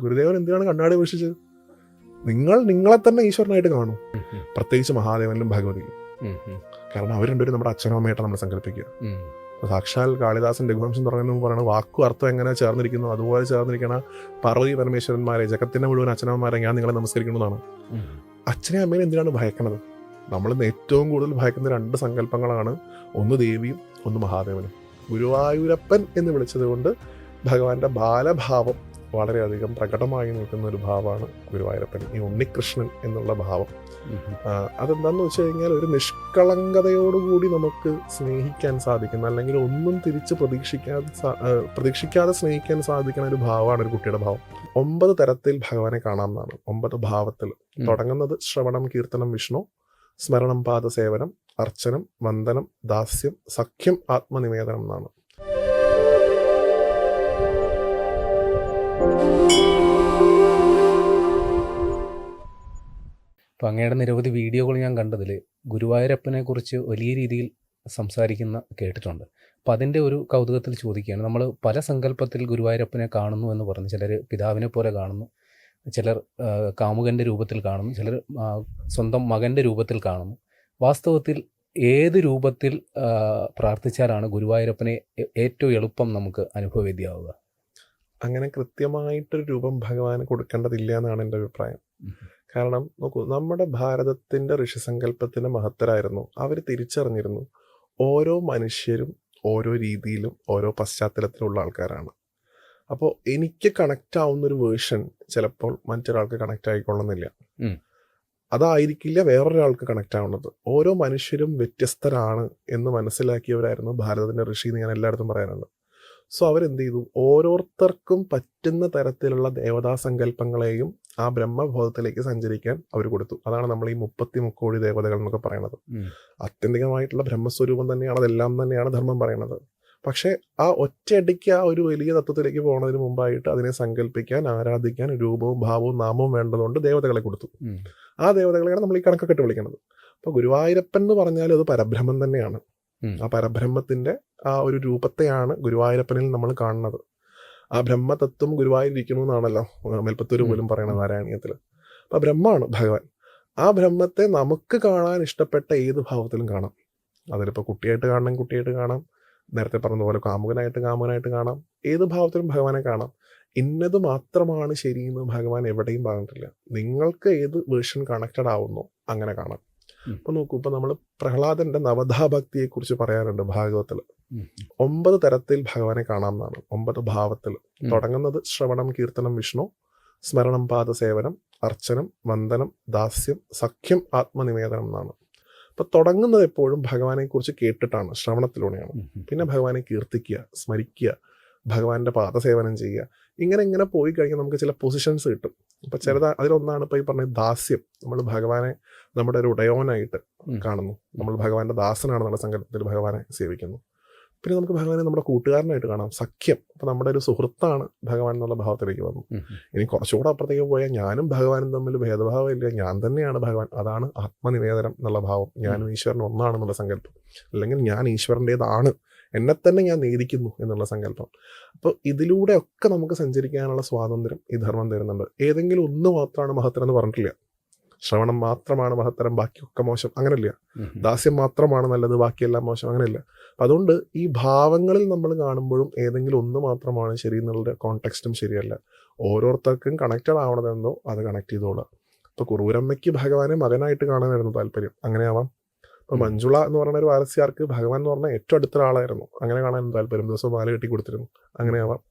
ഗുരുദേവൻ എന്തിനാണ് കണ്ണാടി വീക്ഷിച്ചത്? നിങ്ങളെ തന്നെ ഈശ്വരനായിട്ട് കാണും, പ്രത്യേകിച്ച് മഹാദേവനിലും ഭഗവതിയിലും. കാരണം അവർ രണ്ടുപേരും നമ്മുടെ അച്ഛനും അമ്മയായിട്ട് നമ്മൾ സങ്കല്പിക്കുക. സാക്ഷാൽ കാളിദാസൻ രഘുവംശം തുടങ്ങുന്നു പറയുന്നത് വാക്കും അർത്ഥം എങ്ങനെ ചേർന്നിരിക്കുന്നു അതുപോലെ ചേർന്നിരിക്കണ പാർവതി പരമേശ്വരന്മാരെ, ജഗത്തിന്റെ മുഴുവൻ അച്ഛനമ്മമാരെ ഞാൻ നിങ്ങളെ നമസ്കരിക്കുന്നതാണ്. അച്ഛനെ അമ്മേനെ എന്തിനാണ് ഭയക്കണത്? നമ്മൾ ഏറ്റവും കൂടുതൽ ഭയക്കുന്ന രണ്ട് സങ്കല്പങ്ങളാണ്, ഒന്ന് ദേവിയും ഒന്ന് മഹാദേവനും. ഗുരുവായൂരപ്പൻ എന്ന് വിളിച്ചത് കൊണ്ട് ഭഗവാന്റെ ബാലഭാവം വളരെയധികം പ്രകടമായി നിൽക്കുന്ന ഒരു ഭാവമാണ് ഗുരുവായൂരപ്പൻ, ഈ ഉണ്ണികൃഷ്ണൻ എന്നുള്ള ഭാവം. അതെന്താണെന്ന് വെച്ച് കഴിഞ്ഞാൽ ഒരു നിഷ്കളങ്കതയോടുകൂടി നമുക്ക് സ്നേഹിക്കാൻ സാധിക്കുന്ന, അല്ലെങ്കിൽ ഒന്നും തിരിച്ച് പ്രതീക്ഷിക്കാതെ സ്നേഹിക്കാൻ സാധിക്കുന്ന ഒരു ഭാവമാണ് ഒരു കുട്ടിയുടെ ഭാവം. 9 തരത്തിൽ ഭഗവാനെ കാണാമെന്നാണ്, 9 ഭാവത്തിൽ. തുടങ്ങുന്നത് ശ്രവണം, കീർത്തനം, വിഷ്ണു, സ്മരണം, പാദസേവനം, അർച്ചനം, വന്ദനം, ദാസ്യം, സഖ്യം, ആത്മനിവേദനം എന്നാണ്. അപ്പോൾ അങ്ങയുടെ നിരവധി വീഡിയോകൾ ഞാൻ കണ്ടതിൽ ഗുരുവായൂരപ്പനെ കുറിച്ച് വലിയ രീതിയിൽ സംസാരിക്കുന്ന കേട്ടിട്ടുണ്ട്. അപ്പോൾ അതിൻ്റെ ഒരു കൗതുകത്തിൽ ചോദിക്കുകയാണ്. നമ്മൾ പല സങ്കല്പത്തിൽ ഗുരുവായൂരപ്പനെ കാണുന്നു എന്ന് പറഞ്ഞു. ചിലർ പിതാവിനെ പോലെ കാണുന്നു, ചിലർ കാമുകൻ്റെ രൂപത്തിൽ കാണുന്നു, ചിലർ സ്വന്തം മകൻ്റെ രൂപത്തിൽ കാണുന്നു. വാസ്തവത്തിൽ ഏത് രൂപത്തിൽ പ്രാർത്ഥിച്ചാലാണ് ഗുരുവായൂരപ്പനെ ഏറ്റവും എളുപ്പം നമുക്ക് അനുഭവവേദ്യമാവുക? അങ്ങനെ കൃത്യമായിട്ടൊരു രൂപം ഭഗവാന് കൊടുക്കേണ്ടതില്ല എന്നാണ് എൻ്റെ അഭിപ്രായം. കാരണം നോക്കൂ, നമ്മുടെ ഭാരതത്തിൻ്റെ ഋഷിസങ്കല്പത്തിൻ്റെ മഹത്തരായിരുന്നു. അവർ തിരിച്ചറിഞ്ഞിരുന്നു ഓരോ മനുഷ്യരും ഓരോ രീതിയിലും ഓരോ പശ്ചാത്തലത്തിലുള്ള ആൾക്കാരാണ്. അപ്പോൾ എനിക്ക് കണക്റ്റ് ആവുന്നൊരു വേർഷൻ ചിലപ്പോൾ മറ്റൊരാൾക്ക് കണക്റ്റ് ആയിക്കൊള്ളുന്നില്ല, അതായിരിക്കില്ല വേറൊരാൾക്ക് കണക്റ്റ് ആവുന്നത്. ഓരോ മനുഷ്യരും വ്യത്യസ്തരാണ് എന്ന് മനസ്സിലാക്കിയവരായിരുന്നു ഭാരതത്തിൻ്റെ ഋഷി എന്ന് ഞാൻ എല്ലായിടത്തും പറയാറുണ്ട്. സോ അവരെന്ത് ചെയ്തു, ഓരോരുത്തർക്കും പറ്റുന്ന തരത്തിലുള്ള ദേവതാ സങ്കല്പങ്ങളെയും ആ ബ്രഹ്മബോധത്തിലേക്ക് സഞ്ചരിക്കാൻ അവർ കൊടുത്തു. അതാണ് നമ്മൾ ഈ 30 മുക്കോടി ദേവതകൾ എന്നൊക്കെ പറയുന്നത്. ആത്യന്തികമായിട്ടുള്ള ബ്രഹ്മസ്വരൂപം തന്നെയാണ്, അതെല്ലാം തന്നെയാണ് ധർമ്മം പറയുന്നത്. പക്ഷേ ആ ഒറ്റയടിക്ക് ആ ഒരു വലിയ തത്വത്തിലേക്ക് പോകുന്നതിന് മുമ്പായിട്ട് അതിനെ സങ്കല്പിക്കാൻ, ആരാധിക്കാൻ രൂപവും ഭാവവും നാമവും വേണ്ടതുകൊണ്ട് ദേവതകളെ കൊടുത്തു. ആ ദേവതകളെയാണ് നമ്മൾ ഈ കണക്കൊക്കെ ഇട്ട് വിളിക്കുന്നത്. അപ്പോൾ ഗുരുവായൂരപ്പൻ എന്ന് പറഞ്ഞാൽ അത് പരബ്രഹ്മം തന്നെയാണ്. ആ പരബ്രഹ്മത്തിന്റെ ആ ഒരു രൂപത്തെയാണ് ഗുരുവായൂരപ്പനിൽ നമ്മൾ കാണുന്നത്. ആ ബ്രഹ്മതത്വം ഗുരുവായൂരിക്കുന്നു എന്നാണല്ലോ മേൽപ്പത്തൂര് പോലും പറയണത് നാരായണീയത്തിൽ. അപ്പൊ ബ്രഹ്മമാണ് ഭഗവാൻ. ആ ബ്രഹ്മത്തെ നമുക്ക് കാണാൻ ഇഷ്ടപ്പെട്ട ഏത് ഭാവത്തിലും കാണാം. അതിലിപ്പോൾ കുട്ടിയായിട്ട് കാണണം, കുട്ടിയായിട്ട് കാണാം, നേരത്തെ പറഞ്ഞതുപോലെ കാമുകനായിട്ട് കാണാം, ഏത് ഭാവത്തിലും ഭഗവാനെ കാണാം. ഇന്നത് മാത്രമാണ് ശരിയെന്ന് ഭഗവാൻ എവിടെയും പറഞ്ഞിട്ടില്ല. നിങ്ങൾക്ക് ഏത് വേർഷൻ കണക്റ്റഡ് ആവുന്നോ അങ്ങനെ കാണാം. ഇപ്പൊ നോക്കൂ, ഇപ്പൊ നമ്മൾ പ്രഹ്ലാദന്റെ നവധാഭക്തിയെ കുറിച്ച് പറയാറുണ്ട് ഭാഗവത്തിൽ. 9 തരത്തിൽ ഭഗവാനെ കാണാമെന്നാണ്, 9 ഭാവത്തിൽ. തുടങ്ങുന്നത് ശ്രവണം, കീർത്തനം, വിഷ്ണു, സ്മരണം, പാദസേവനം, അർച്ചനം, വന്ദനം, ദാസ്യം, സഖ്യം, ആത്മനിവേദനം എന്നാണ്. അപ്പൊ തുടങ്ങുന്നത് എപ്പോഴും ഭഗവാനെ കുറിച്ച് കേട്ടിട്ടാണ്, ശ്രവണത്തിലൂടെയാണ്. പിന്നെ ഭഗവാനെ കീർത്തിക്കുക, സ്മരിക്കുക, ഭഗവാന്റെ പാദസേവനം ചെയ്യുക. ഇങ്ങനെ പോയി കഴിഞ്ഞാൽ നമുക്ക് ചില പൊസിഷൻസ് കിട്ടും. അപ്പൊ അതിലൊന്നാണ് ഇപ്പൊ ഈ പറഞ്ഞ ദാസ്യം. നമ്മൾ ഭഗവാനെ നമ്മുടെ ഒരു ഉടയോനായിട്ട് കാണുന്നു, നമ്മൾ ഭഗവാന്റെ ദാസനാണെന്നുള്ള സങ്കല്പത്തിൽ ഭഗവാനെ സേവിക്കുന്നു. പിന്നെ നമുക്ക് ഭഗവാനെ നമ്മുടെ കൂട്ടുകാരനായിട്ട് കാണാം, സഖ്യം. അപ്പൊ നമ്മുടെ ഒരു സുഹൃത്താണ് ഭഗവാൻ എന്നുള്ള ഭാവത്തിലേക്ക് വന്നു. ഇനി കുറച്ചുകൂടെ അപ്പുറത്തേക്ക് പോയാൽ ഞാനും ഭഗവാനും തമ്മിൽ ഭേദഭാവം ഇല്ല, ഞാൻ തന്നെയാണ് ഭഗവാൻ. അതാണ് ആത്മനിവേദനം എന്നുള്ള ഭാവം. ഞാനും ഈശ്വരൻ ഒന്നാണെന്നുള്ള സങ്കല്പം, അല്ലെങ്കിൽ ഞാൻ ഈശ്വരൻ്റെതാണ്, എന്നെ തന്നെ ഞാൻ നേദിക്കുന്നു എന്നുള്ള സങ്കല്പം. അപ്പോൾ ഇതിലൂടെ ഒക്കെ നമുക്ക് സഞ്ചരിക്കാനുള്ള സ്വാതന്ത്ര്യം ഈ ധർമ്മം തരുന്നുണ്ട്. ഏതെങ്കിലും ഒന്ന് മാത്രമാണ് മഹത്തരം എന്ന് പറഞ്ഞിട്ടില്ല. ശ്രവണം മാത്രമാണ് മഹത്തരം, ബാക്കിയൊക്കെ മോശം, അങ്ങനെയില്ല. ദാസ്യം മാത്രമാണ് നല്ലത്, ബാക്കിയെല്ലാം മോശം, അങ്ങനെയില്ല. അപ്പം അതുകൊണ്ട് ഈ ഭാവങ്ങളിൽ നമ്മൾ കാണുമ്പോഴും ഏതെങ്കിലും ഒന്ന് മാത്രമാണ് ശരി എന്നുള്ള കോണ്ടെക്സ്റ്റും ശരിയല്ല. ഓരോരുത്തർക്കും കണക്റ്റഡ് ആവണതെന്തോ അത് കണക്ട് ചെയ്തോളാം. ഇപ്പോൾ കുറൂരമ്മയ്ക്ക് ഭഗവാനെ മകനായിട്ട് കാണാനായിരുന്നു താല്പര്യം, അങ്ങനെ ആവാം. ഇപ്പൊ മഞ്ജുള എന്ന് പറയുന്ന ഒരു വാരസ്യാർക്ക് ഭഗവാൻ എന്ന് പറഞ്ഞാൽ ഏറ്റവും അടുത്ത ഒരാളായിരുന്നു, അങ്ങനെ കാണാൻ താല്പര്യം. ദിവസവും മാല കെട്ടി കൊടുത്തിരുന്നു, അങ്ങനെ ആവാം.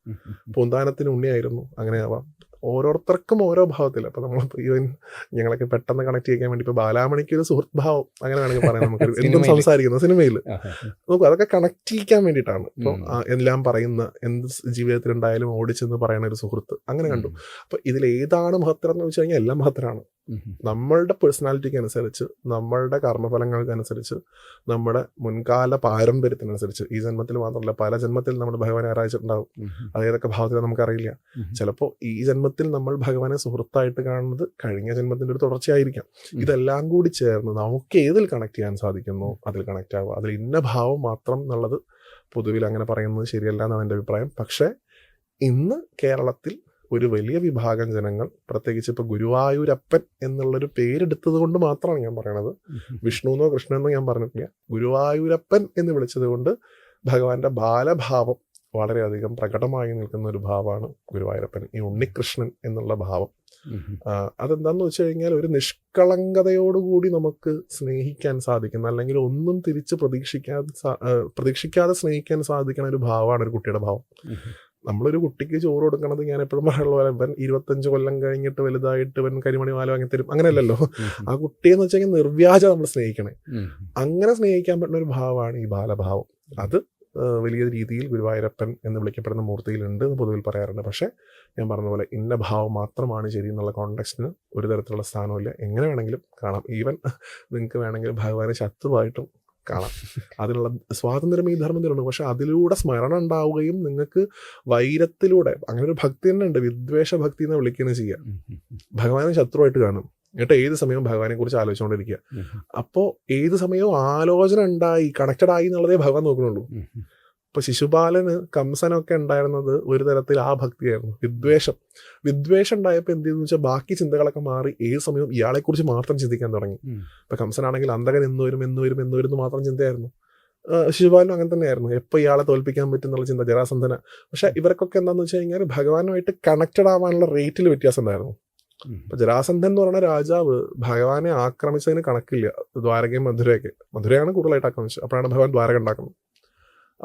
പൂന്താനത്തിന് ഉണ്ണിയായിരുന്നു, അങ്ങനെ ആവാം. ഓരോരുത്തർക്കും ഓരോ ഭാവത്തിൽ. അപ്പൊ നമ്മളിപ്പോ ഈവൻ ഞങ്ങളൊക്കെ പെട്ടെന്ന് കണക്ട് ചെയ്യാൻ വേണ്ടി ഇപ്പൊ ബാലാമണിക്ക് ഒരു സുഹൃത്ത് ഭാവം അങ്ങനെ വേണമെങ്കിൽ പറയാം. നമുക്ക് എന്തും സംസാരിക്കുന്ന സിനിമയിൽ നോക്കൂ, അതൊക്കെ കണക്ട് ചെയ്യിക്കാൻ വേണ്ടിയിട്ടാണ്. ഇപ്പൊ എല്ലാം പറയുന്ന, എന്ത് ജീവിതത്തിൽ ഉണ്ടായാലും ഓടിച്ചെന്ന് പറയുന്ന ഒരു സുഹൃത്ത്, അങ്ങനെ കണ്ടു. അപ്പൊ ഇതിൽ ഏതാണ് മഹത്തരം എന്ന് വെച്ച് കഴിഞ്ഞാൽ എല്ലാം മഹത്തരാണ്. നമ്മളുടെ പേഴ്സണാലിറ്റിക്ക് അനുസരിച്ച്, നമ്മളുടെ കർമ്മഫലങ്ങൾക്കനുസരിച്ച്, നമ്മുടെ മുൻകാല പാരമ്പര്യത്തിനനുസരിച്ച്, ഈ ജന്മത്തിൽ മാത്രമല്ല പല ജന്മത്തിൽ നമ്മൾ ഭഗവാനെ ആരാധിച്ചിട്ടുണ്ടാവും. അതേതൊക്കെ ഭാവത്തിൽ നമുക്കറിയില്ല. ചിലപ്പോൾ ഈ ജന്മത്തിൽ നമ്മൾ ഭഗവാനെ സുഹൃത്തായിട്ട് കാണുന്നത് കഴിഞ്ഞ ജന്മത്തിന്റെ ഒരു തുടർച്ചയായിരിക്കാം. ഇതെല്ലാം കൂടി ചേർന്ന് നമുക്ക് ഏതിൽ കണക്ട് ചെയ്യാൻ സാധിക്കുന്നു അതിൽ കണക്ട് ആവുക. അതിൽ ഇന്ന ഭാവം മാത്രം എന്നുള്ളത് പൊതുവിൽ അങ്ങനെ പറയുന്നത് ശരിയല്ല എന്നാണ് എൻ്റെ അഭിപ്രായം. പക്ഷേ ഇന്ന് കേരളത്തിൽ ഒരു വലിയ വിഭാഗം ജനങ്ങൾ, പ്രത്യേകിച്ച് ഇപ്പോൾ ഗുരുവായൂരപ്പൻ എന്നുള്ളൊരു പേരെടുത്തത് കൊണ്ട് മാത്രമാണ് ഞാൻ പറയണത്. വിഷ്ണു എന്നോ കൃഷ്ണൻ എന്നോ ഞാൻ പറഞ്ഞിട്ടില്ല. ഗുരുവായൂരപ്പൻ എന്ന് വിളിച്ചത് കൊണ്ട് ഭഗവാന്റെ ബാലഭാവം വളരെയധികം പ്രകടമായി നിൽക്കുന്ന ഒരു ഭാവമാണ് ഗുരുവായൂരപ്പൻ, ഈ ഉണ്ണികൃഷ്ണൻ എന്നുള്ള ഭാവം. അതെന്താന്ന് വെച്ച് കഴിഞ്ഞാൽ ഒരു നിഷ്കളങ്കതയോടുകൂടി നമുക്ക് സ്നേഹിക്കാൻ സാധിക്കുന്ന, അല്ലെങ്കിൽ ഒന്നും തിരിച്ച് പ്രതീക്ഷിക്കാതെ സ്നേഹിക്കാൻ സാധിക്കുന്ന ഒരു ഭാവമാണ് ഒരു കുട്ടിയുടെ ഭാവം. നമ്മളൊരു കുട്ടിക്ക് ചോറ് കൊടുക്കണത്, ഞാൻ എപ്പോഴും പറയാനുള്ള പോലെ, ഇവൻ 25 കൊല്ലം കഴിഞ്ഞിട്ട് വലുതായിട്ട് ഇവൻ കരിമണി മാല വാങ്ങി തരും, അങ്ങനെയല്ലല്ലോ. ആ കുട്ടിയെന്ന് വെച്ച് കഴിഞ്ഞാൽ നിർവ്യാജ നമ്മൾ സ്നേഹിക്കണേ. അങ്ങനെ സ്നേഹിക്കാൻ പറ്റുന്ന ഒരു ഭാവമാണ് ഈ ബാലഭാവം. അത് വലിയ രീതിയിൽ ഗുരുവായൂരപ്പൻ എന്ന് വിളിക്കപ്പെടുന്ന മൂർത്തിയിലുണ്ട് എന്ന് പൊതുവിൽ പറയാറുണ്ട്. പക്ഷേ ഞാൻ പറഞ്ഞ പോലെ ഇന്ന ഭാവം മാത്രമാണ് ശരി എന്നുള്ള കോണ്ടെക്സ്റ്റിന് ഒരു തരത്തിലുള്ള സ്ഥാനമില്ല. എങ്ങനെ വേണമെങ്കിലും കാണാം. ഈവൻ നിങ്ങൾക്ക് വേണമെങ്കിൽ ഭഗവാനെ ശത്രുവായിട്ടും കാണാം. അതിനുള്ള സ്വാതന്ത്ര്യം ഈ ധർമ്മത്തിലുണ്ട്. പക്ഷെ അതിലൂടെ സ്മരണ ഉണ്ടാവുകയും നിങ്ങൾക്ക് വൈരത്തിലൂടെ, അങ്ങനെ ഒരു ഭക്തി തന്നെ ഉണ്ട്, വിദ്വേഷ ഭക്തി എന്ന് വിളിക്കുകയാണ് ചെയ്യുക. ഭഗവാനെ ശത്രുവായിട്ട് കാണും, എന്നിട്ട് ഏത് സമയവും ഭഗവാനെ കുറിച്ച് ആലോചിച്ചുകൊണ്ടിരിക്കുക. അപ്പോൾ ഏത് സമയവും ആലോചന ഉണ്ടായി, കണക്റ്റഡ് ആയി എന്നുള്ളതേ ഭഗവാൻ നോക്കുന്നുള്ളൂ. ഇപ്പൊ ശിശുപാലന് കംസനൊക്കെ ഉണ്ടായിരുന്നത് ഒരു തരത്തിൽ ആ ഭക്തിയായിരുന്നു. വിദ്വേഷം ഉണ്ടായപ്പോൾ എന്ത് ചെയ്തെന്ന് വെച്ചാൽ ബാക്കി ചിന്തകളൊക്കെ മാറി ഏത് സമയവും ഇയാളെക്കുറിച്ച് മാത്രം ചിന്തിക്കാൻ തുടങ്ങി. ഇപ്പൊ കംസനാണെങ്കിൽ അന്തകൻ എന്ന് വരും മാത്രം ചിന്തയായിരുന്നു. ശിശുപാലനും അങ്ങനെ തന്നെയായിരുന്നു, എപ്പോൾ ഇയാളെ തോൽപ്പിക്കാൻ പറ്റും എന്നുള്ള ചിന്ത. ജരാസന്ധന. പക്ഷെ ഇവർക്കൊക്കെ എന്താണെന്ന് വെച്ച് കഴിഞ്ഞാൽ ഭഗവാനുമായിട്ട് കണക്റ്റഡ് ആവാനുള്ള റേറ്റിൽ വ്യത്യാസം ഉണ്ടായിരുന്നു. ഇപ്പൊ ജരാസന്ധൻ എന്ന് പറയുന്ന രാജാവ് ഭഗവാനെ ആക്രമിച്ചതിന് കണക്കില്ല. ദ്വാരകയും മധുരയാണ് കൂടുതലായിട്ട് ആക്രമിച്ചത്. അപ്പോഴാണ് ഭഗവാൻ ദ്വാരക ഉണ്ടാക്കുന്നത്.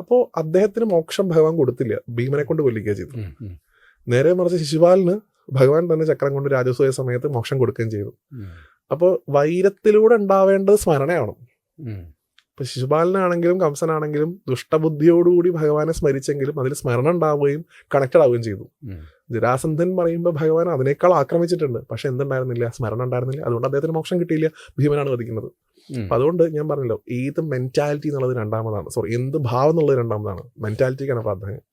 അപ്പോൾ അദ്ദേഹത്തിന് മോക്ഷം ഭഗവാൻ കൊടുത്തില്ല, ഭീമനെ കൊണ്ട് കൊല്ലിക്കുക ചെയ്തു. നേരെ മറിച്ച് ശിശുപാലന് ഭഗവാൻ തന്നെ ചക്രം കൊണ്ട് രാജസൂയ സമയത്ത് മോക്ഷം കൊടുക്കുകയും ചെയ്തു. അപ്പോൾ വൈരത്തിലൂടെ ഉണ്ടാവേണ്ടത് സ്മരണയാണ്. ഇപ്പൊ ശിശുപാലനാണെങ്കിലും കംസനാണെങ്കിലും ദുഷ്ടബുദ്ധിയോടുകൂടി ഭഗവാനെ സ്മരിച്ചെങ്കിലും അതിൽ സ്മരണ ഉണ്ടാവുകയും കണക്റ്റഡ് ആവുകയും ചെയ്തു. ജരാസന്ധൻ പറയുമ്പോൾ ഭഗവാൻ അതിനേക്കാൾ ആക്രമിച്ചിട്ടുണ്ട്, പക്ഷെ എന്തുണ്ടായിരുന്നില്ല, സ്മരണ ഉണ്ടായിരുന്നില്ല. അതുകൊണ്ട് അദ്ദേഹത്തിന് മോക്ഷം കിട്ടിയില്ല, ഭീമനാണ് വധിക്കുന്നത്. അപ്പൊ അതുകൊണ്ട് ഞാൻ പറഞ്ഞല്ലോ, ഏത് മെന്റാലിറ്റി എന്നുള്ളത് രണ്ടാമതാണ്, എന്ത് ഭാവം എന്നുള്ളത് രണ്ടാമതാണ്, മെന്റാലിറ്റിക്കാണ് പ്രാധാന്യം.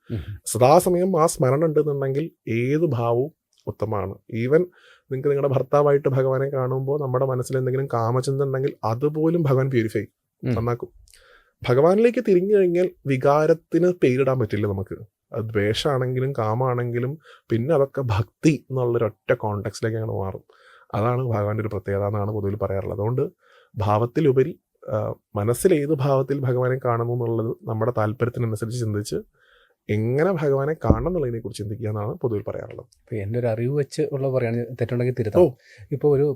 സദാസമയം ആ സ്മരണ ഉണ്ടെന്നുണ്ടെങ്കിൽ ഏത് ഭാവവും ഉത്തമമാണ്. ഈവൻ നിങ്ങൾക്ക് നിങ്ങളുടെ ഭർത്താവായിട്ട് ഭഗവാനെ കാണുമ്പോൾ നമ്മുടെ മനസ്സിൽ എന്തെങ്കിലും കാമചിന്ത ഉണ്ടെങ്കിൽ അതുപോലും ഭഗവാൻ പ്യൂരിഫൈ നന്നാക്കും. ഭഗവാനിലേക്ക് തിരിഞ്ഞു കഴിഞ്ഞാൽ വികാരത്തിന് പേരിടാൻ പറ്റില്ല നമുക്ക്. അത് ദ്വേഷമാണെങ്കിലും കാമാണെങ്കിലും പിന്നെ അതൊക്കെ ഭക്തി എന്നുള്ളൊരൊറ്റ കോണ്ടെക്സ്റ്റിലേക്ക് അങ്ങനെ മാറും. അതാണ് ഭഗവാന്റെ ഒരു പ്രത്യേകത എന്നാണ് പൊതുവിൽ പറയാറുള്ളത്. അതുകൊണ്ട് ഭാവത്തിലുപരി മനസ്സിൽ ഏത് ഭാവത്തിൽ ഭഗവാനെ കാണുന്നു എന്നുള്ളത് നമ്മുടെ താല്പര്യത്തിനനുസരിച്ച് ചിന്തിച്ച് എങ്ങനെ ഭഗവാനെ കാണണം എന്നുള്ളതിനെ കുറിച്ച് ചിന്തിക്കുക എന്നാണ് പൊതുവിൽ പറയാറുള്ളത്. ഇപ്പോൾ എൻ്റെ ഒരു അറിവ് വെച്ച് ഉള്ള പറയുകയാണെങ്കിൽ തെറ്റുണ്ടെങ്കിൽ തിരുത്താം. ഇപ്പോൾ ഒരു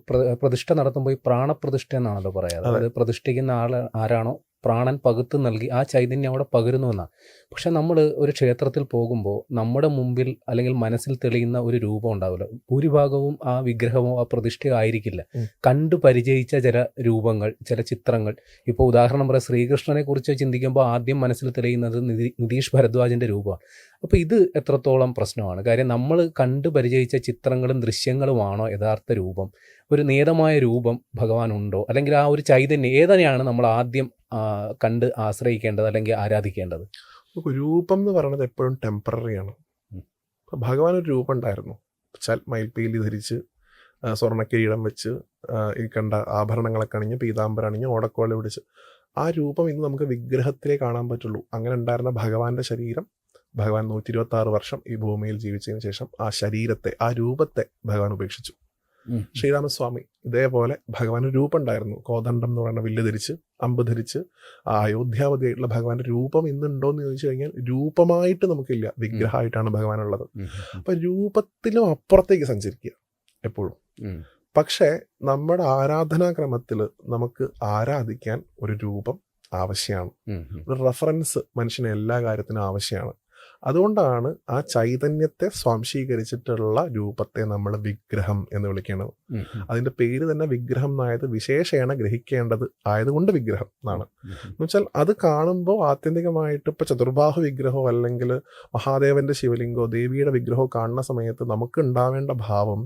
പ്രതിഷ്ഠ നടത്തുമ്പോൾ ഈ പ്രാണപ്രതിഷ്ഠ എന്നാണല്ലോ പറയാറ്. അതായത് പ്രതിഷ്ഠിക്കുന്ന ആൾ ആരാണോ പ്രാണൻ പകുത്ത് നൽകി ആ ചൈതന്യം അവിടെ പകരുന്നു എന്നാണ്. പക്ഷെ നമ്മൾ ഒരു ക്ഷേത്രത്തിൽ പോകുമ്പോൾ നമ്മുടെ മുമ്പിൽ അല്ലെങ്കിൽ മനസ്സിൽ തെളിയുന്ന ഒരു രൂപം ഉണ്ടാവില്ല. ഭൂരിഭാഗവും ആ വിഗ്രഹമോ ആ പ്രതിഷ്ഠയോ ആയിരിക്കില്ല. കണ്ടു പരിചയിച്ച ചില രൂപങ്ങൾ, ചില ചിത്രങ്ങൾ. ഇപ്പോൾ ഉദാഹരണം പറയാം, ശ്രീകൃഷ്ണനെ കുറിച്ച് ചിന്തിക്കുമ്പോൾ ആദ്യം മനസ്സിൽ തെളിയുന്നത് നിതീഷ് ഭരദ്വാജിൻ്റെ രൂപമാണ്. അപ്പോൾ ഇത് എത്രത്തോളം പ്രശ്നമാണ്? കാര്യം നമ്മൾ കണ്ടു പരിചയിച്ച ചിത്രങ്ങളും ദൃശ്യങ്ങളുമാണോ യഥാർത്ഥ രൂപം? ഒരു നേതമായ രൂപം ഭഗവാൻ ഉണ്ടോ? അല്ലെങ്കിൽ ആ ഒരു ചൈതന്യം ഏതിനെയാണ് നമ്മൾ ആദ്യം കണ്ട് ആശ്രയിക്കേണ്ടത് അല്ലെങ്കിൽ ആരാധിക്കേണ്ടത്? രൂപം എന്ന് പറയുന്നത് എപ്പോഴും ടെമ്പററിയാണ്. ഭഗവാൻ ഒരു രൂപം ഉണ്ടായിരുന്നു. മയിൽപ്പീലി ധരിച്ച് സ്വർണ്ണക്കിരീടം വെച്ച് ഈ കണ്ട ആഭരണങ്ങളൊക്കെ അണിഞ്ഞ് പീതാംബരം അണിഞ്ഞ് ഓടക്കോല പിടിച്ച് ആ രൂപം ഇന്ന് നമുക്ക് വിഗ്രഹത്തിലേ കാണാൻ പറ്റുള്ളൂ. അങ്ങനെ ഉണ്ടായിരുന്ന ഭഗവാന്റെ ശരീരം, ഭഗവാൻ 126 വർഷം ഈ ഭൂമിയിൽ ജീവിച്ചതിന് ശേഷം ആ ശരീരത്തെ, ആ രൂപത്തെ ഭഗവാൻ ഉപേക്ഷിച്ചു. ശ്രീരാമസ്വാമി ഇതേപോലെ ഭഗവാൻ ഒരു രൂപം ഉണ്ടായിരുന്നു. കോദണ്ഡം എന്ന് പറയുന്ന വില്ല് ധരിച്ച് അമ്പ് ധരിച്ച് അയോധ്യാവതിയായിട്ടുള്ള ഭഗവാന്റെ രൂപം ഇന്നുണ്ടോ എന്ന് ചോദിച്ചു കഴിഞ്ഞാൽ രൂപമായിട്ട് നമുക്കില്ല, വിഗ്രഹമായിട്ടാണ് ഭഗവാനുള്ളത്. അപ്പൊ രൂപത്തിലും അപ്പുറത്തേക്ക് സഞ്ചരിക്കുക എപ്പോഴും. പക്ഷേ നമ്മുടെ ആരാധനാക്രമത്തിൽ നമുക്ക് ആരാധിക്കാൻ ഒരു രൂപം ആവശ്യമാണ്, ഒരു റെഫറൻസ് മനുഷ്യന് എല്ലാ കാര്യത്തിനും ആവശ്യമാണ്. അതുകൊണ്ടാണ് ആ ചൈതന്യത്തെ സ്വാംശീകരിച്ചിട്ടുള്ള രൂപത്തെ നമ്മൾ വിഗ്രഹം എന്ന് വിളിക്കുന്നത്. അതിന്റെ പേര് തന്നെ വിഗ്രഹം എന്നായത് വിശേഷേണ ഗ്രഹിക്കേണ്ടത് ആയതുകൊണ്ട് വിഗ്രഹം എന്നാണ്. എന്ന് വെച്ചാൽ അത് കാണുമ്പോൾ ആത്യന്തികമായിട്ട് ഇപ്പൊ ചതുർബാഹു വിഗ്രഹമോ അല്ലെങ്കിൽ മഹാദേവന്റെ ശിവലിംഗോ ദേവിയുടെ വിഗ്രഹമോ കാണുന്ന സമയത്ത് നമുക്ക് ഉണ്ടാവേണ്ട ഭാവം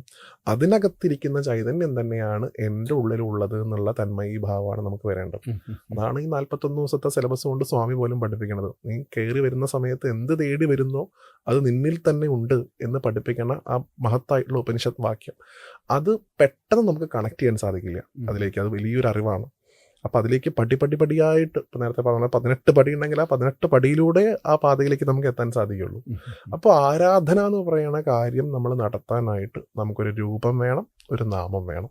അതിനകത്തിരിക്കുന്ന ചൈതന്യം തന്നെയാണ് എൻ്റെ ഉള്ളിലുള്ളത് എന്നുള്ള തന്മയി ഭാവമാണ് നമുക്ക് വരേണ്ടത്. അതാണ് ഈ 41 ദിവസത്തെ സിലബസ് കൊണ്ട് സ്വാമി പോലും പഠിപ്പിക്കുന്നത്. നീ കയറി വരുന്ന സമയത്ത് എന്ത് തേടി വരുന്നോ അത് നിന്നിൽ തന്നെ ഉണ്ട് എന്ന് പഠിപ്പിക്കുന്ന ആ മഹത്തായിട്ടുള്ള ഉപനിഷത്ത് വാക്യം, അത് പെട്ടെന്ന് നമുക്ക് കണക്ട് ചെയ്യാൻ സാധിക്കില്ല അതിലേക്ക്. അത് വലിയൊരു അറിവാണ്. അപ്പം അതിലേക്ക് പടിയായിട്ട് ഇപ്പം നേരത്തെ പറഞ്ഞ 18 പടി ഉണ്ടെങ്കിൽ ആ 18 പടിയിലൂടെ ആ പാതയിലേക്ക് നമുക്ക് എത്താൻ സാധിക്കുള്ളൂ. അപ്പോൾ ആരാധന എന്ന് പറയുന്ന കാര്യം നമ്മൾ നടത്താനായിട്ട് നമുക്കൊരു രൂപം വേണം, ഒരു നാമം വേണം.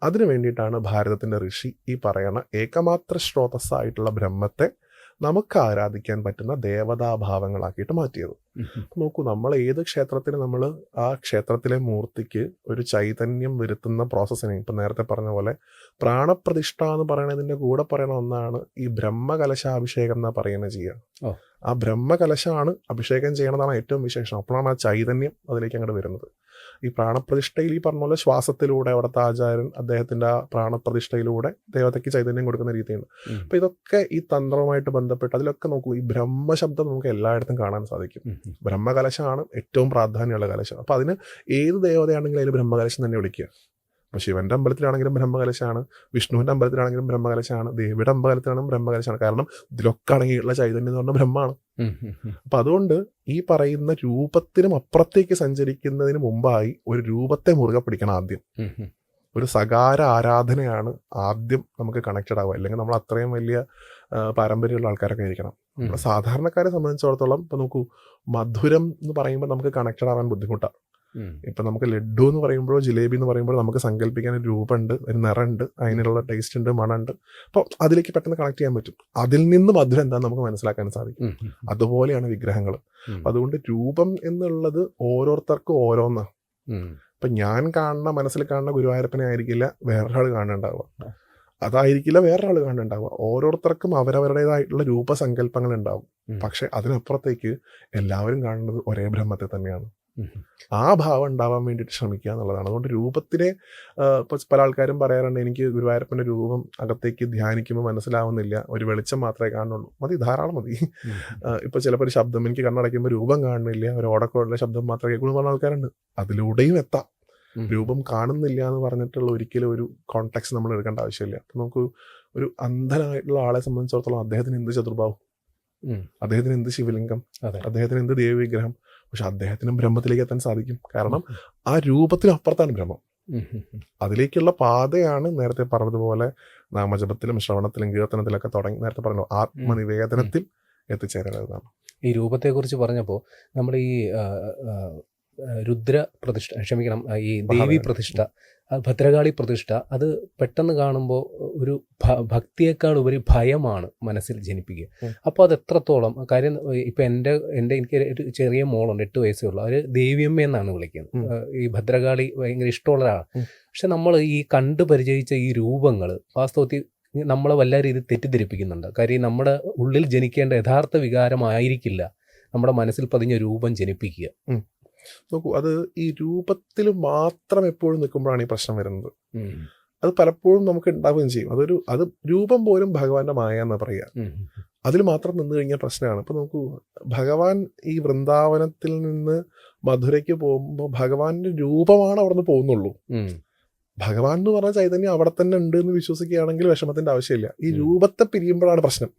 അതിനു വേണ്ടിയിട്ടാണ് ഭാരതത്തിൻ്റെ ഋഷി ഈ പറയണ ഏകമാത്ര സ്രോതസ്സായിട്ടുള്ള ബ്രഹ്മത്തെ നമുക്ക് ആരാധിക്കാൻ പറ്റുന്ന ദേവതാഭാവങ്ങളാക്കിയിട്ട് മാറ്റിയത്. നോക്കൂ, നമ്മൾ ഏത് ക്ഷേത്രത്തിന് നമ്മൾ ആ ക്ഷേത്രത്തിലെ മൂർത്തിക്ക് ഒരു ചൈതന്യം വരുത്തുന്ന പ്രോസസ്സിനെ ഇപ്പം നേരത്തെ പറഞ്ഞ പോലെ പ്രാണപ്രതിഷ്ഠ എന്ന് പറയുന്നതിൻ്റെ കൂടെ പറയണ ഒന്നാണ് ഈ ബ്രഹ്മകലശാഭിഷേകം എന്നാ പറയുന്നത് ചെയ്യുക. ആ ബ്രഹ്മകലശമാണ് അഭിഷേകം ചെയ്യണതാണ് ഏറ്റവും വിശേഷം. അപ്പോഴാണ് ആ ചൈതന്യം അതിലേക്ക് അങ്ങോട്ട് വരുന്നത്. ഈ പ്രാണപ്രതിഷ്ഠയിൽ ഈ പറഞ്ഞ പോലെ ശ്വാസത്തിലൂടെ അവിടുത്തെ ആചാര്യൻ അദ്ദേഹത്തിൻ്റെ ആ പ്രാണപ്രതിഷ്ഠയിലൂടെ ദേവതയ്ക്ക് ചൈതന്യം കൊടുക്കുന്ന രീതിയുണ്ട്. അപ്പം ഇതൊക്കെ ഈ തന്ത്രവുമായിട്ട് ബന്ധപ്പെട്ട് അതിലൊക്കെ നോക്കൂ, ഈ ബ്രഹ്മശബ്ദം നമുക്ക് എല്ലായിടത്തും കാണാൻ സാധിക്കും. ബ്രഹ്മകലശമാണ് ഏറ്റവും പ്രാധാന്യമുള്ള കലശം. അപ്പം അതിന് ഏത് ദേവതയാണെങ്കിലും അതിന് ബ്രഹ്മകലശം തന്നെ വിളിക്കുക. ഇപ്പോൾ ശിവൻ്റെ അമ്പലത്തിലാണെങ്കിലും ബ്രഹ്മകലശമാണ്, വിഷ്ണുവിൻ്റെ അമ്പലത്തിലാണെങ്കിലും ബ്രഹ്മകലശമാണ്, ദേവിയുടെ അമ്പലത്തിലാണെങ്കിലും ബ്രഹ്മകലശമാണ്. കാരണം ഇതിലൊക്കെ അടങ്ങിയുള്ള ചൈതന്യം എന്ന് പറഞ്ഞാൽ ബ്രഹ്മമാണ്. അപ്പം അതുകൊണ്ട് ഈ പറയുന്ന രൂപത്തിനും അപ്പുറത്തേക്ക് സഞ്ചരിക്കുന്നതിന് മുമ്പായി ഒരു രൂപത്തെ മുറുകെ പിടിക്കണം ആദ്യം. ഒരു സകാര ആരാധനയാണ് ആദ്യം നമുക്ക് കണക്റ്റഡ് ആവുക. അല്ലെങ്കിൽ നമ്മൾ അത്രയും വലിയ പാരമ്പര്യമുള്ള ആൾക്കാരൊക്കെ ആയിരിക്കണം. നമ്മുടെ സാധാരണക്കാരെ സംബന്ധിച്ചിടത്തോളം ഇപ്പം നോക്കൂ, മധുരം എന്ന് പറയുമ്പോൾ നമുക്ക് കണക്റ്റഡ് ആവാൻ ബുദ്ധിമുട്ടാണ്. ഇപ്പം നമുക്ക് ലഡു എന്ന് പറയുമ്പോഴോ ജിലേബി എന്ന് പറയുമ്പോഴോ നമുക്ക് സങ്കല്പിക്കാൻ ഒരു രൂപമുണ്ട്, ഒരു നിറമുണ്ട്, അതിനുള്ള ടേസ്റ്റ് ഉണ്ട്, മണമുണ്ട്. അപ്പോൾ അതിലേക്ക് പെട്ടെന്ന് കണക്ട് ചെയ്യാൻ പറ്റും. അതിൽ നിന്ന് മധുരം എന്താണെന്ന് നമുക്ക് മനസ്സിലാക്കാൻ സാധിക്കും. അതുപോലെയാണ് വിഗ്രഹങ്ങൾ. അതുകൊണ്ട് രൂപം എന്നുള്ളത് ഓരോരുത്തർക്കും ഓരോന്നാണ്. ഇപ്പം ഞാൻ കാണുന്ന മനസ്സിൽ കാണുന്ന ഗുരുവായൂരപ്പനെ ആയിരിക്കില്ല വേറൊരാൾ കാണുന്നുണ്ടാവുക, അതായിരിക്കില്ല വേറൊരാൾ കാണുന്നുണ്ടാവുക. ഓരോരുത്തർക്കും അവരവരുടേതായിട്ടുള്ള രൂപസങ്കല്പങ്ങൾ ഉണ്ടാവും. പക്ഷെ അതിനപ്പുറത്തേക്ക് എല്ലാവരും കാണുന്നത് ഒരേ ബ്രഹ്മത്തെ തന്നെയാണ്. ആ ഭാവം ഉണ്ടാവാൻ വേണ്ടിയിട്ട് ശ്രമിക്കുക എന്നുള്ളതാണ്. അതുകൊണ്ട് രൂപത്തിനെ ഇപ്പോൾ പല ആൾക്കാരും പറയാറുണ്ട്, എനിക്ക് ഗുരുവായൂരപ്പൻ്റെ രൂപം അകത്തേക്ക് ധ്യാനിക്കുമ്പോൾ മനസ്സിലാവുന്നില്ല, ഒരു വെളിച്ചം മാത്രമേ കാണുള്ളൂ. മതി, ധാരാളം മതി. ഇപ്പോൾ ചിലപ്പോൾ ഒരു ശബ്ദം എനിക്ക് കണ്ണടയ്ക്കുമ്പോൾ രൂപം കാണുന്നില്ല, ഒരു ഓടക്കോടുള്ള ശബ്ദം മാത്രമേ കേൾക്കുള്ളൂ പറഞ്ഞ ആൾക്കാരുണ്ട്. അതിലൂടെയും എത്താം. രൂപം കാണുന്നില്ല എന്ന് പറഞ്ഞിട്ടുള്ള ഒരിക്കലും ഒരു കോൺടാക്സ് നമ്മൾ എടുക്കേണ്ട ആവശ്യമില്ല. അപ്പം നമുക്ക് ഒരു അന്ധനായിട്ടുള്ള ആളെ സംബന്ധിച്ചിടത്തോളം അദ്ദേഹത്തിന് എന്ത് ചതുർഭാവം, അദ്ദേഹത്തിന് എന്ത് ശിവലിംഗം, അദ്ദേഹത്തിന് എന്ത് ദേവവിഗ്രഹം, പക്ഷെ അദ്ദേഹത്തിനും ബ്രഹ്മത്തിലേക്ക് എത്താൻ സാധിക്കും. കാരണം ആ രൂപത്തിനപ്പുറത്താണ് ബ്രഹ്മം. അതിലേക്കുള്ള പാതയാണ് നേരത്തെ പറഞ്ഞതുപോലെ നാമജപത്തിലും ശ്രവണത്തിലും കീർത്തനത്തിലൊക്കെ തുടങ്ങി നേരത്തെ പറഞ്ഞു ആത്മനിവേദനത്തിൽ എത്തിച്ചേരേണ്ടതാണ്. ഈ രൂപത്തെക്കുറിച്ച് പറഞ്ഞപ്പോൾ നമ്മൾ ഈ രുദ്ര പ്രതിഷ്ഠ, ക്ഷമിക്കണം, ഈ ദേവി പ്രതിഷ്ഠ, ഭദ്രകാളി പ്രതിഷ്ഠ, അത് പെട്ടെന്ന് കാണുമ്പോൾ ഒരു ഭക്തിയേക്കാൾ ഉപരി ഭയമാണ് മനസ്സിൽ ജനിപ്പിക്കുക. അപ്പോൾ അത് എത്രത്തോളം കാര്യം, ഇപ്പം എനിക്ക് ഒരു ചെറിയ മോളുണ്ട്, 8 വയസ്സേ ഉള്ളൂ. അവർ ദേവിയമ്മ എന്നാണ് വിളിക്കുന്നത്. ഈ ഭദ്രകാളി ഭയങ്കര ഇഷ്ടമുള്ള ഒരാളാണ്. പക്ഷെ നമ്മൾ ഈ കണ്ടു പരിചയിച്ച ഈ രൂപങ്ങൾ വാസ്തവത്തിൽ നമ്മളെ വല്ല രീതിയിൽ തെറ്റിദ്ധരിപ്പിക്കുന്നുണ്ട്. കാര്യം നമ്മുടെ ഉള്ളിൽ ജനിക്കേണ്ട യഥാർത്ഥ വികാരമായിരിക്കില്ല നമ്മുടെ മനസ്സിൽ പതിഞ്ഞ രൂപം ജനിപ്പിക്കുക. നോക്കൂ, അത് ഈ രൂപത്തിൽ മാത്രം എപ്പോഴും നിൽക്കുമ്പോഴാണ് ഈ പ്രശ്നം വരുന്നത്. അത് പലപ്പോഴും നമുക്ക് ഉണ്ടാവുകയും ചെയ്യും. അത് രൂപം പോലും ഭഗവാന്റെ മായ എന്ന് പറയുക. അതിൽ മാത്രം നിന്ന് കഴിഞ്ഞാൽ പ്രശ്നമാണ്. ഇപ്പം നോക്കൂ, ഭഗവാൻ ഈ വൃന്ദാവനത്തിൽ നിന്ന് മധുരയ്ക്ക് പോകുമ്പോൾ ഭഗവാന്റെ രൂപമാണ് അവിടെ നിന്ന് പോകുന്നുള്ളൂ. ഭഗവാൻ എന്ന് പറഞ്ഞ ചൈതന്യം അവിടെ തന്നെ ഉണ്ട് എന്ന് വിശ്വസിക്കുകയാണെങ്കിൽ വിഷമത്തിന്റെ ആവശ്യമില്ല. ഈ രൂപത്തെ പിരിയുമ്പോഴാണ് പ്രശ്നം.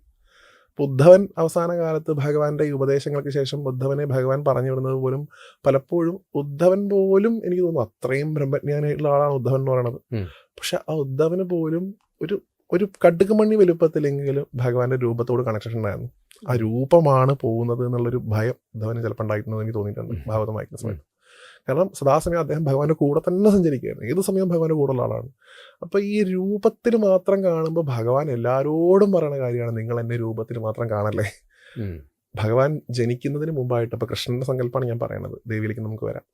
ഉദ്ധവൻ അവസാന കാലത്ത് ഭഗവാന്റെ ഈ ഉപദേശങ്ങൾക്ക് ശേഷം ഉദ്ധവനെ ഭഗവാൻ പറഞ്ഞു വിടുന്നത് പോലും പലപ്പോഴും ഉദ്ധവൻ പോലും എനിക്ക് തോന്നുന്നു അത്രയും ബ്രഹ്മജ്ഞാനായിട്ടുള്ള ആളാണ് ഉദ്ധവൻ എന്ന് പറയുന്നത്. പക്ഷെ ആ ഉദ്ധവന് പോലും ഒരു കടുകുമണി വലുപ്പത്തിലെങ്കിലും ഭഗവാന്റെ രൂപത്തോട് കണക്ഷൻ ഉണ്ടായിരുന്നു. ആ രൂപമാണ് പോകുന്നത് എന്നുള്ളൊരു ഭയം ഉദ്ധവന് ചിലപ്പോൾ ഉണ്ടായിട്ടുണ്ടെന്ന് എനിക്ക് തോന്നിയിട്ടുണ്ട് ഭാഗവതം വായിക്കുന്ന സമയത്ത്. കാരണം സദാസമയം അദ്ദേഹം ഭഗവാന്റെ കൂടെ തന്നെ സഞ്ചരിക്കുകയായിരുന്നു. ഏത് സമയം ഭഗവാന്റെ കൂടെയുള്ള ആളാണ്. അപ്പോൾ ഈ രൂപത്തിൽ മാത്രം കാണുമ്പോൾ ഭഗവാൻ എല്ലാവരോടും പറയുന്ന കാര്യമാണ്, നിങ്ങൾ എന്നെ രൂപത്തിൽ മാത്രം കാണല്ലേ. ഭഗവാൻ ജനിക്കുന്നതിന് മുമ്പായിട്ട്, ഇപ്പോൾ കൃഷ്ണന്റെ സങ്കല്പമാണ് ഞാൻ പറയുന്നത്, ദേവിയിലേക്ക് നമുക്ക് വരാം.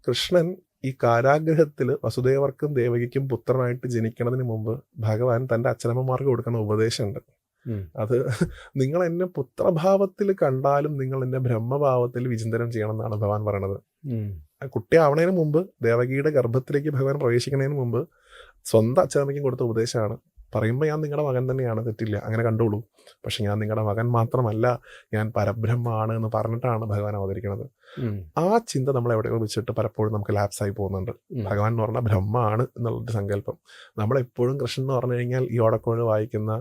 കൃഷ്ണൻ ഈ കാരാഗ്രഹത്തിൽ വസുദേവർക്കും ദേവകിക്കും പുത്രനായിട്ട് ജനിക്കുന്നതിന് മുമ്പ് ഭഗവാൻ തൻ്റെ അച്ഛനമ്മമാർക്ക് കൊടുക്കുന്ന ഉപദേശമുണ്ട്. അത് നിങ്ങൾ എന്നെ പുത്രഭാവത്തിൽ കണ്ടാലും നിങ്ങൾ എന്നെ ബ്രഹ്മഭാവത്തിൽ വിചിന്തനം ചെയ്യണം എന്നാണ് ഭഗവാൻ പറയണത്. കുട്ടി ആവണതിന് മുമ്പ്, ദേവകിയുടെ ഗർഭത്തിലേക്ക് ഭഗവാൻ പ്രവേശിക്കുന്നതിന് മുമ്പ് സ്വന്തം അച്ഛനമ്മയ്ക്കും കൊടുത്ത ഉപദേശമാണ്. പറയുമ്പോൾ ഞാൻ നിങ്ങളുടെ മകൻ തന്നെയാണ്, തെറ്റില്ല, അങ്ങനെ കണ്ടോളൂ. പക്ഷെ ഞാൻ നിങ്ങളുടെ മകൻ മാത്രമല്ല, ഞാൻ പരബ്രഹ്മമാണ് എന്ന് പറഞ്ഞിട്ടാണ് ഭഗവാൻ അവതരിക്കുന്നത്. ആ ചിന്ത നമ്മൾ എവിടെയോ വെച്ചിട്ട് പലപ്പോഴും നമുക്ക് ലാപ്സായി പോകുന്നുണ്ട്. ഭഗവാൻ എന്ന് പറഞ്ഞാൽ ബ്രഹ്മമാണ് എന്നുള്ളൊരു സങ്കല്പം. നമ്മളെപ്പോഴും കൃഷ്ണൻ എന്ന് പറഞ്ഞു കഴിഞ്ഞാൽ ഈ ഓടക്കോഴ് വായിക്കുന്ന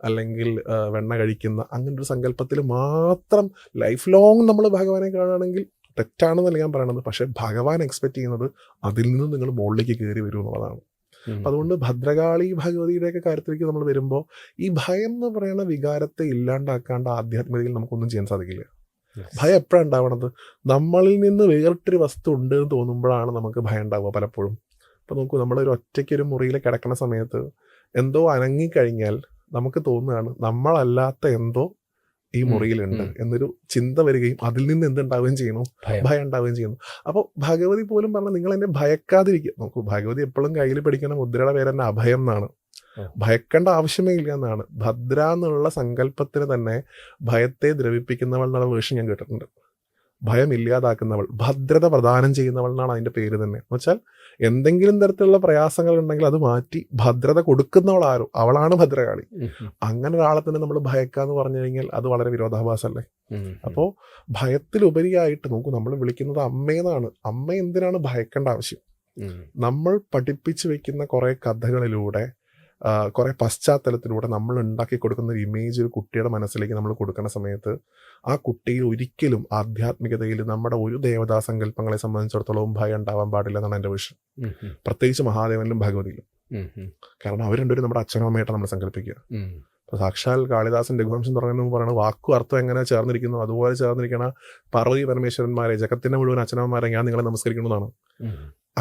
അല്ലെങ്കിൽ വെണ്ണ കഴിക്കുന്ന അങ്ങനെ ഒരു സങ്കല്പത്തിൽ മാത്രം ലൈഫ് ലോങ് നമ്മൾ ഭഗവാനെ കാണുകയാണെങ്കിൽ തെറ്റാണെന്നല്ല ഞാൻ പറയണത്. പക്ഷെ ഭഗവാൻ എക്സ്പെക്ട് ചെയ്യുന്നത് അതിൽ നിന്ന് നിങ്ങൾ മുകളിലേക്ക് കയറി വരും എന്നുള്ളതാണ്. അപ്പം അതുകൊണ്ട് ഭദ്രകാളി ഭഗവതിയുടെയൊക്കെ കാര്യത്തിലേക്ക് നമ്മൾ വരുമ്പോൾ ഈ ഭയം എന്ന് പറയുന്ന വികാരത്തെ ഇല്ലാണ്ടാക്കാണ്ട് ആധ്യാത്മികതയിൽ നമുക്കൊന്നും ചെയ്യാൻ സാധിക്കില്ല. ഭയം എപ്പോഴാണ് ഉണ്ടാവണത്? നമ്മളിൽ നിന്ന് വേറിട്ടൊരു വസ്തു ഉണ്ട് എന്ന് തോന്നുമ്പോഴാണ് നമുക്ക് ഭയം ഉണ്ടാവുക പലപ്പോഴും. അപ്പോൾ നോക്കൂ, നമ്മളൊരു ഒറ്റയ്ക്കൊരു മുറിയിൽ കിടക്കുന്ന സമയത്ത് എന്തോ അനങ്ങിക്കഴിഞ്ഞാൽ നമുക്ക് തോന്നുകയാണ് നമ്മളല്ലാത്ത എന്തോ ഈ മുറിയിലുണ്ട് എന്നൊരു ചിന്ത വരികയും അതിൽ നിന്ന് എന്തുണ്ടാവുകയും ചെയ്യുന്നു? ഭയം ഉണ്ടാവുകയും ചെയ്യുന്നു. അപ്പോൾ ഭഗവതി പോലും പറഞ്ഞാൽ നിങ്ങൾ എന്നെ ഭയക്കാതിരിക്കുക. നോക്കൂ, ഭഗവതി എപ്പോഴും കയ്യിൽ പിടിക്കുന്ന മുദ്രയുടെ പേര് തന്നെ അഭയം എന്നാണ്. ഭയക്കേണ്ട ആവശ്യമേ ഇല്ല എന്നാണ്. ഭദ്ര എന്നുള്ള സങ്കല്പത്തിന് തന്നെ ഭയത്തെ ദ്രവിപ്പിക്കുന്നവൾ എന്നുള്ള വേർഷൻ ഞാൻ കേട്ടിട്ടുണ്ട്. ഭയം ഇല്ലാതാക്കുന്നവൾ, ഭദ്രത പ്രദാനം ചെയ്യുന്നവൾ എന്നാണ് അതിൻ്റെ പേര് തന്നെ. എന്ന് വെച്ചാൽ എന്തെങ്കിലും തരത്തിലുള്ള പ്രയാസങ്ങൾ ഉണ്ടെങ്കിൽ അത് മാറ്റി ഭദ്രത കൊടുക്കുന്നവൾ ആരോ അവളാണ് ഭദ്രകാളി. അങ്ങനെ ഒരാളെ തന്നെ നമ്മൾ ഭയക്കാന്ന് പറഞ്ഞു കഴിഞ്ഞാൽ അത് വളരെ വിരോധാഭാസമല്ലേ? അപ്പോൾ ഭയത്തിലുപരിയായിട്ട് നോക്കൂ, നമ്മൾ വിളിക്കുന്നത് അമ്മയെന്നാണ്. അമ്മ എന്തിനാണ് ഭയക്കേണ്ട ആവശ്യം? നമ്മൾ പഠിപ്പിച്ചു വെക്കുന്ന കുറേ കഥകളിലൂടെ കുറേ പശ്ചാത്തലത്തിലൂടെ നമ്മൾ ഉണ്ടാക്കി കൊടുക്കുന്ന ഒരു ഇമേജ് ഒരു കുട്ടിയുടെ മനസ്സിലേക്ക് നമ്മൾ കൊടുക്കുന്ന സമയത്ത് ആ കുട്ടിയിൽ ഒരിക്കലും ആധ്യാത്മികതയിൽ നമ്മുടെ ഒരു ദേവതാ സങ്കല്പങ്ങളെ സംബന്ധിച്ചിടത്തോളം ഭയം ഉണ്ടാവാൻ പാടില്ല എന്നാണ് എൻ്റെ വിഷയം. പ്രത്യേകിച്ച് മഹാദേവനിലും ഭഗവതിയിലും. കാരണം അവർ രണ്ടുപേരും നമ്മുടെ അച്ഛനും അമ്മയായിട്ട് നമ്മൾ സങ്കല്പിക്കുക. അപ്പോൾ സാക്ഷാൽ കാളിദാസൻ രഘുവംശം തുടങ്ങുന്ന പറയുന്നത് വാക്കും അർത്ഥം എങ്ങനെ ചേർന്നിരിക്കുന്നു അതുപോലെ ചേർന്നിരിക്കണ പാർവതി പരമേശ്വരന്മാരെ, ജഗത്തിന്റെ മുഴുവൻ അച്ഛനമ്മമാരെ ഞാൻ നിങ്ങളെ നമസ്കരിക്കുന്നതാണ്.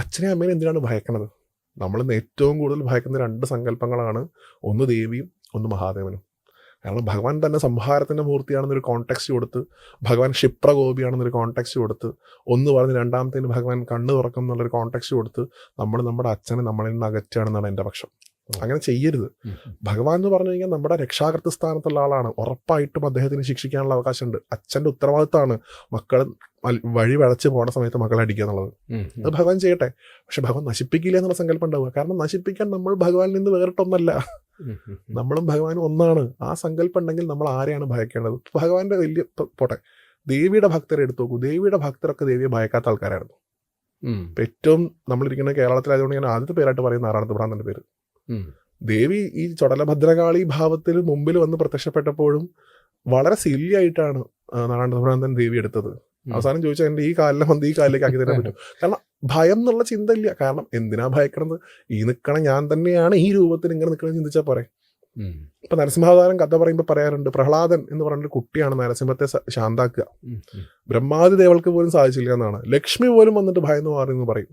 അച്ഛനെ അമ്മേനെ എന്തിനാണ് ഭയക്കണത്? നമ്മളിന്ന് ഏറ്റവും കൂടുതൽ ഭയക്കുന്ന രണ്ട് സങ്കല്പങ്ങളാണ്, ഒന്ന് ദേവിയും ഒന്ന് മഹാദേവനും. കാരണം ഭഗവാൻ തന്നെ സംഹാരത്തിൻ്റെ മൂർത്തിയാണെന്നൊരു കോണ്ടെക്സ്റ്റ് കൊടുത്ത്, ഭഗവാൻ ക്ഷിപ്രകോപിയാണെന്നൊരു കോണ്ടെക്സ്റ്റ് കൊടുത്ത്, ഒന്ന് പറഞ്ഞ് രണ്ടാമത്തേന് ഭഗവാൻ കണ്ണ് തുറക്കും എന്നുള്ളൊരു കോണ്ടെക്സ്റ്റ് കൊടുത്ത് നമ്മൾ നമ്മുടെ അച്ഛനെ നമ്മളിൽ നിന്ന് അകറ്റുകയാണെന്നാണ് എൻ്റെ പക്ഷം. അങ്ങനെ ചെയ്യരുത്. ഭഗവാൻ എന്ന് പറഞ്ഞു കഴിഞ്ഞാൽ നമ്മുടെ രക്ഷാകർത്തൃ സ്ഥാനത്തുള്ള ആളാണ്. ഉറപ്പായിട്ടും അദ്ദേഹത്തിന് ശിക്ഷിക്കാനുള്ള അവകാശമുണ്ട്. അച്ഛൻ്റെ ഉത്തരവാദിത്തമാണ് മക്കൾ വഴി വഴച്ച് പോണ സമയത്ത് മക്കളെ അടിക്കുക എന്നുള്ളത്. അത് ഭഗവാൻ ചെയ്യട്ടെ. പക്ഷെ ഭഗവാൻ നശിപ്പിക്കില്ല എന്നുള്ള സങ്കല്പം ഉണ്ടാവുക. കാരണം നശിപ്പിക്കാൻ നമ്മൾ ഭഗവാനിൽ നിന്ന് വേറിട്ടൊന്നല്ല, നമ്മളും ഭഗവാനും ഒന്നാണ്. ആ സങ്കല്പം ഉണ്ടെങ്കിൽ നമ്മൾ ആരെയാണ് ഭയക്കേണ്ടത്? ഭഗവാന്റെ വലിയ പോട്ടെ, ദേവിയുടെ ഭക്തരെ എടുത്തു നോക്കൂ. ദേവിയുടെ ഭക്തരൊക്കെ ദേവിയെ ഭയക്കാത്ത ആൾക്കാരായിരുന്നു. ഏറ്റവും നമ്മളിരിക്കുന്ന കേരളത്തിലായതുകൊണ്ട് ഞാൻ ആദ്യത്തെ പേരായിട്ട് പറയുന്ന നാരായണ പേര്. ദേവി ഈ ചൊടലഭദ്രകാളി ഭാവത്തിൽ മുമ്പിൽ വന്ന് പ്രത്യക്ഷപ്പെട്ടപ്പോഴും വളരെ സില്ലി ആയിട്ടാണ് നാരായണ ദേവി എടുത്തത്. അവസാനം ചോദിച്ചാൽ എൻ്റെ ഈ കാലിലെ വന്ന് ഈ കാലിലേക്ക് ആക്കി തരാൻ പറ്റും. കാരണം ഭയം എന്നുള്ള ചിന്ത ഇല്ല. കാരണം എന്തിനാ ഭയക്കണത്? ഈ നിൽക്കണ ഞാൻ തന്നെയാണ് ഈ രൂപത്തിൽ ഇങ്ങനെ നിൽക്കണമെന്ന് ചിന്തിച്ചാൽ പോരെ. ഇപ്പൊ നരസിംഹാവതാരം കഥ പറയുമ്പോൾ പറയാറുണ്ട്, പ്രഹ്ലാദൻ എന്ന് പറഞ്ഞൊരു കുട്ടിയാണ് നരസിംഹത്തെ ശാന്താക്കുക. ബ്രഹ്മാദി ദേവൾക്ക് പോലും സാധിച്ചില്ല എന്നാണ്. ലക്ഷ്മി പോലും വന്നിട്ട് ഭയന്ന് മാറി എന്ന് പറയും.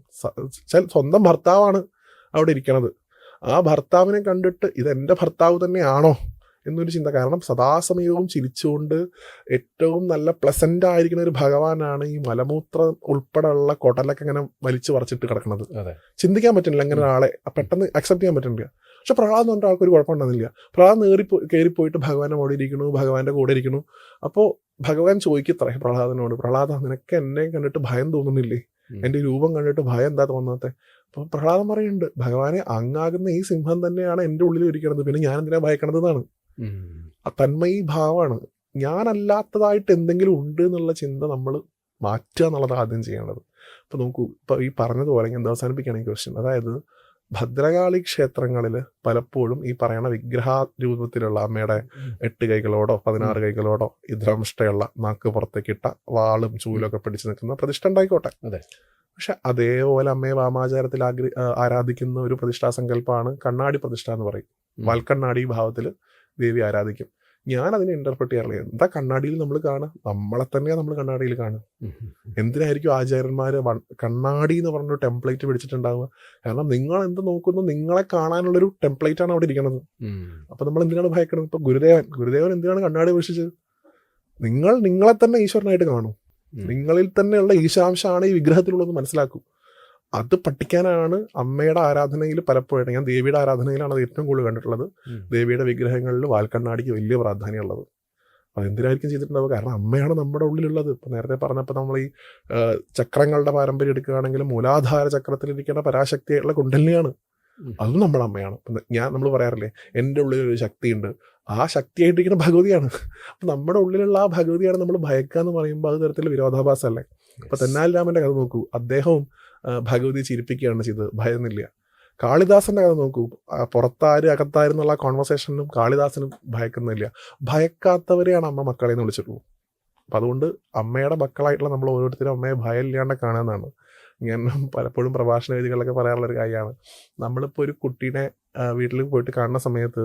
സ്വന്തം ഭർത്താവാണ് അവിടെ ഇരിക്കണത്. ആ ഭർത്താവിനെ കണ്ടിട്ട് ഇതെൻ്റെ ഭർത്താവ് തന്നെയാണോ എന്നൊരു ചിന്ത. കാരണം സദാസമയവും ചിരിച്ചുകൊണ്ട് ഏറ്റവും നല്ല പ്ലസന്റ് ആയിരിക്കുന്ന ഒരു ഭഗവാനാണ് ഈ മലമൂത്രം ഉൾപ്പെടെയുള്ള കൊടലൊക്കെ ഇങ്ങനെ വലിച്ചു പറിച്ചിട്ട് കിടക്കുന്നത്. ചിന്തിക്കാൻ പറ്റുന്നില്ല അങ്ങനെ ഒരാളെ പെട്ടെന്ന് അക്സെപ്റ്റ് ചെയ്യാൻ പറ്റുന്നില്ല. പക്ഷെ പ്രഹ്ലാദ് പറഞ്ഞ ആൾക്കൊരു കുഴപ്പമുണ്ടെന്നില്ല. പ്രഹ്ലാദ് കയറിപ്പോയിട്ട് ഭഗവാന്റെ മോടെ ഇരിക്കണു, ഭഗവാന്റെ കൂടെ ഇരിക്കണു. അപ്പോൾ ഭഗവാൻ ചോദിക്കത്രേ പ്രഹ്ലാദനോട്, പ്രഹ്ലാദ നിനക്ക് എന്നെ കണ്ടിട്ട് ഭയം തോന്നുന്നില്ലേ? എൻ്റെ രൂപം കണ്ടിട്ട് ഭയം എന്താ തോന്നാത്തെ? അപ്പോൾ പ്രഹ്ലാദൻ പറയുന്നുണ്ട്, ഭഗവാനെ അങ്ങാകുന്ന ഈ സിംഹം തന്നെയാണ് എൻ്റെ ഉള്ളിൽ ഇരിക്കണത്, പിന്നെ ഞാൻ എന്തിനാ ഭയക്കണതെന്നാണ്. തന്മയി ഭാവമാണ്. ഞാനല്ലാത്തതായിട്ട് എന്തെങ്കിലും ഉണ്ട് എന്നുള്ള ചിന്ത നമ്മൾ മാറ്റുക എന്നുള്ളത് ആദ്യം ചെയ്യേണ്ടത്. അപ്പോൾ നോക്കൂ, ഇപ്പോൾ ഈ പറഞ്ഞതുപോലെ എന്താ അവസാനിപ്പിക്കുകയാണ് ഈ ക്വസ്റ്റ്യൻ. അതായത് ഭദ്രകാളി ക്ഷേത്രങ്ങളിൽ പലപ്പോഴും ഈ പറയുന്ന വിഗ്രഹ രൂപത്തിലുള്ള അമ്മയുടെ 8 കൈകളോടോ 16 കൈകളോടോ ഇന്ദ്രംഷ്ടയുള്ള നാക്ക് പുറത്തേക്കിട്ട വാളും ചൂലൊക്കെ പിടിച്ചു നിൽക്കുന്ന പ്രതിഷ്ഠ ഉണ്ടായിക്കോട്ടെ. പക്ഷെ അതേപോലെ അമ്മയെ വാമാചാരത്തിൽ ആരാധിക്കുന്ന ഒരു പ്രതിഷ്ഠാ സങ്കല്പമാണ് കണ്ണാടി പ്രതിഷ്ഠ എന്ന് പറയും. വാൽക്കണ്ണാടി ഭാവത്തിൽ ദേവി ആരാധിക്കും. ഞാൻ അതിനെ ഇന്റർപ്രറ്റ് ചെയ്യാറില്ല. എന്താ കണ്ണാടിയിൽ നമ്മൾ കാണുക? നമ്മളെ തന്നെയാണ് നമ്മൾ കണ്ണാടിയിൽ കാണുക. എന്തിനായിരിക്കും ആചാര്യന്മാര് കണ്ണാടി എന്ന് പറഞ്ഞൊരു ടെംപ്ലേറ്റ് പിടിച്ചിട്ടുണ്ടാവുക? കാരണം നിങ്ങൾ എന്ത് നോക്കുന്നു, നിങ്ങളെ കാണാനുള്ളൊരു ടെംപ്ലേറ്റ് ആണ് അവിടെ ഇരിക്കുന്നത്. അപ്പൊ നമ്മൾ എന്തിനാണ് ഭയക്കുന്നത്? ഇപ്പൊ ഗുരുദേവൻ എന്തിനാണ് കണ്ണാടി വീക്ഷിച്ചത്? നിങ്ങളെ തന്നെ ഈശ്വരനായിട്ട് കാണൂ. നിങ്ങളിൽ തന്നെയുള്ള ഈശാംശമാണ് ഈ വിഗ്രഹത്തിലുള്ളത് മനസ്സിലാക്കൂ. അത് പഠിക്കാനാണ് അമ്മയുടെ ആരാധനയിൽ പലപ്പോഴും, ഞാൻ ദേവിയുടെ ആരാധനയിലാണ് അത് ഏറ്റവും കൂടുതൽ കണ്ടിട്ടുള്ളത്. ദേവിയുടെ വിഗ്രഹങ്ങളിൽ വാൽക്കണ്ണാടിക്ക് വലിയ പ്രാധാന്യമുള്ളത്. അതെന്തിനായിരിക്കും ചെയ്തിട്ടുണ്ടാവുക? കാരണം അമ്മയാണ് നമ്മുടെ ഉള്ളിലുള്ളത്. ഇപ്പം നേരത്തെ പറഞ്ഞപ്പോൾ നമ്മൾ ഈ ചക്രങ്ങളുടെ പാരമ്പര്യം എടുക്കുകയാണെങ്കിൽ മൂലാധാര ചക്രത്തിലിരിക്കുന്ന പരാശക്തിയായിട്ടുള്ള കുണ്ടലിനിയാണ്. അതും നമ്മുടെ അമ്മയാണ്. നമ്മൾ പറയാറില്ലേ, എൻ്റെ ഉള്ളിലൊരു ശക്തിയുണ്ട്, ആ ശക്തിയായിട്ടിരിക്കുന്ന ഭഗവതിയാണ്. അപ്പം നമ്മുടെ ഉള്ളിലുള്ള ആ ഭഗവതിയാണ് നമ്മൾ ഭയക്കുക എന്ന് പറയുമ്പോൾ അത് തരത്തിലുള്ള വിരോധാഭാസമല്ലേ? അപ്പം തെന്നാലി രാമൻ്റെ കഥ നോക്കൂ, അദ്ദേഹവും ഭഗവതി ചിരിപ്പിക്കുകയാണ് ചെയ്തത്, ഭയന്നില്ല. കാളിദാസന്റെ കഥ നോക്കൂ, പുറത്താര് അകത്താര് എന്നുള്ള കോൺവെർസേഷനും കാളിദാസനും ഭയക്കുന്നില്ല. ഭയക്കാത്തവരെയാണ് അമ്മ മക്കളെ എന്ന് വിളിച്ചിട്ടുള്ളൂ. അപ്പം അതുകൊണ്ട് അമ്മയുടെ മക്കളായിട്ടുള്ള നമ്മൾ ഓരോരുത്തരും അമ്മയെ ഭയമില്ലാണ്ട് കാണാമെന്നാണ്. ഞാൻ പലപ്പോഴും പ്രഭാഷണ വേദികളിലൊക്കെ പറയാറുള്ളൊരു കാര്യമാണ്. നമ്മളിപ്പോൾ ഒരു കുട്ടീനെ വീട്ടിൽ പോയിട്ട് കാണുന്ന സമയത്ത്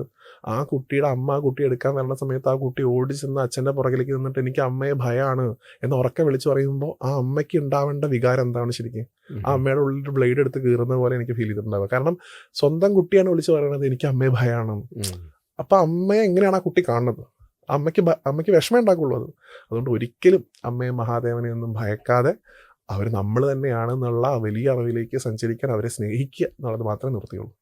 ആ കുട്ടിയുടെ അമ്മ ആ കുട്ടിയെ എടുക്കാൻ വരുന്ന സമയത്ത് ആ കുട്ടി ഓടി ചെന്ന് അച്ഛൻ്റെ പുറകിലേക്ക് നിന്നിട്ട് എനിക്ക് അമ്മയെ ഭയമാണ് എന്ന് ഉറക്കെ വിളിച്ച് പറയുമ്പോൾ ആ അമ്മയ്ക്ക് ഉണ്ടാവേണ്ട വികാരം എന്താണ് ശരിക്കും? ആ അമ്മയുടെ ഉള്ളിൽ ഒരു ബ്ലേഡ് എടുത്ത് കീറുന്നത് പോലെ എനിക്ക് ഫീൽ ചെയ്തിട്ടുണ്ടാവുക. കാരണം സ്വന്തം കുട്ടിയാണ് വിളിച്ച് പറയുന്നത് എനിക്ക് അമ്മയെ ഭയമാണ്. അപ്പം അമ്മയെ എങ്ങനെയാണ് ആ കുട്ടി കാണുന്നത്? അമ്മയ്ക്ക് വിഷമം ഉണ്ടാക്കുള്ളൂ അത്. അതുകൊണ്ട് ഒരിക്കലും അമ്മയെ മഹാദേവനെ ഒന്നും ഭയക്കാതെ അവർ നമ്മൾ തന്നെയാണെന്നുള്ള വലിയ അറിവിലേക്ക് സഞ്ചരിക്കാൻ അവരെ സ്നേഹിക്കുക എന്നുള്ളത് മാത്രമേ നിർത്തിയുള്ളൂ.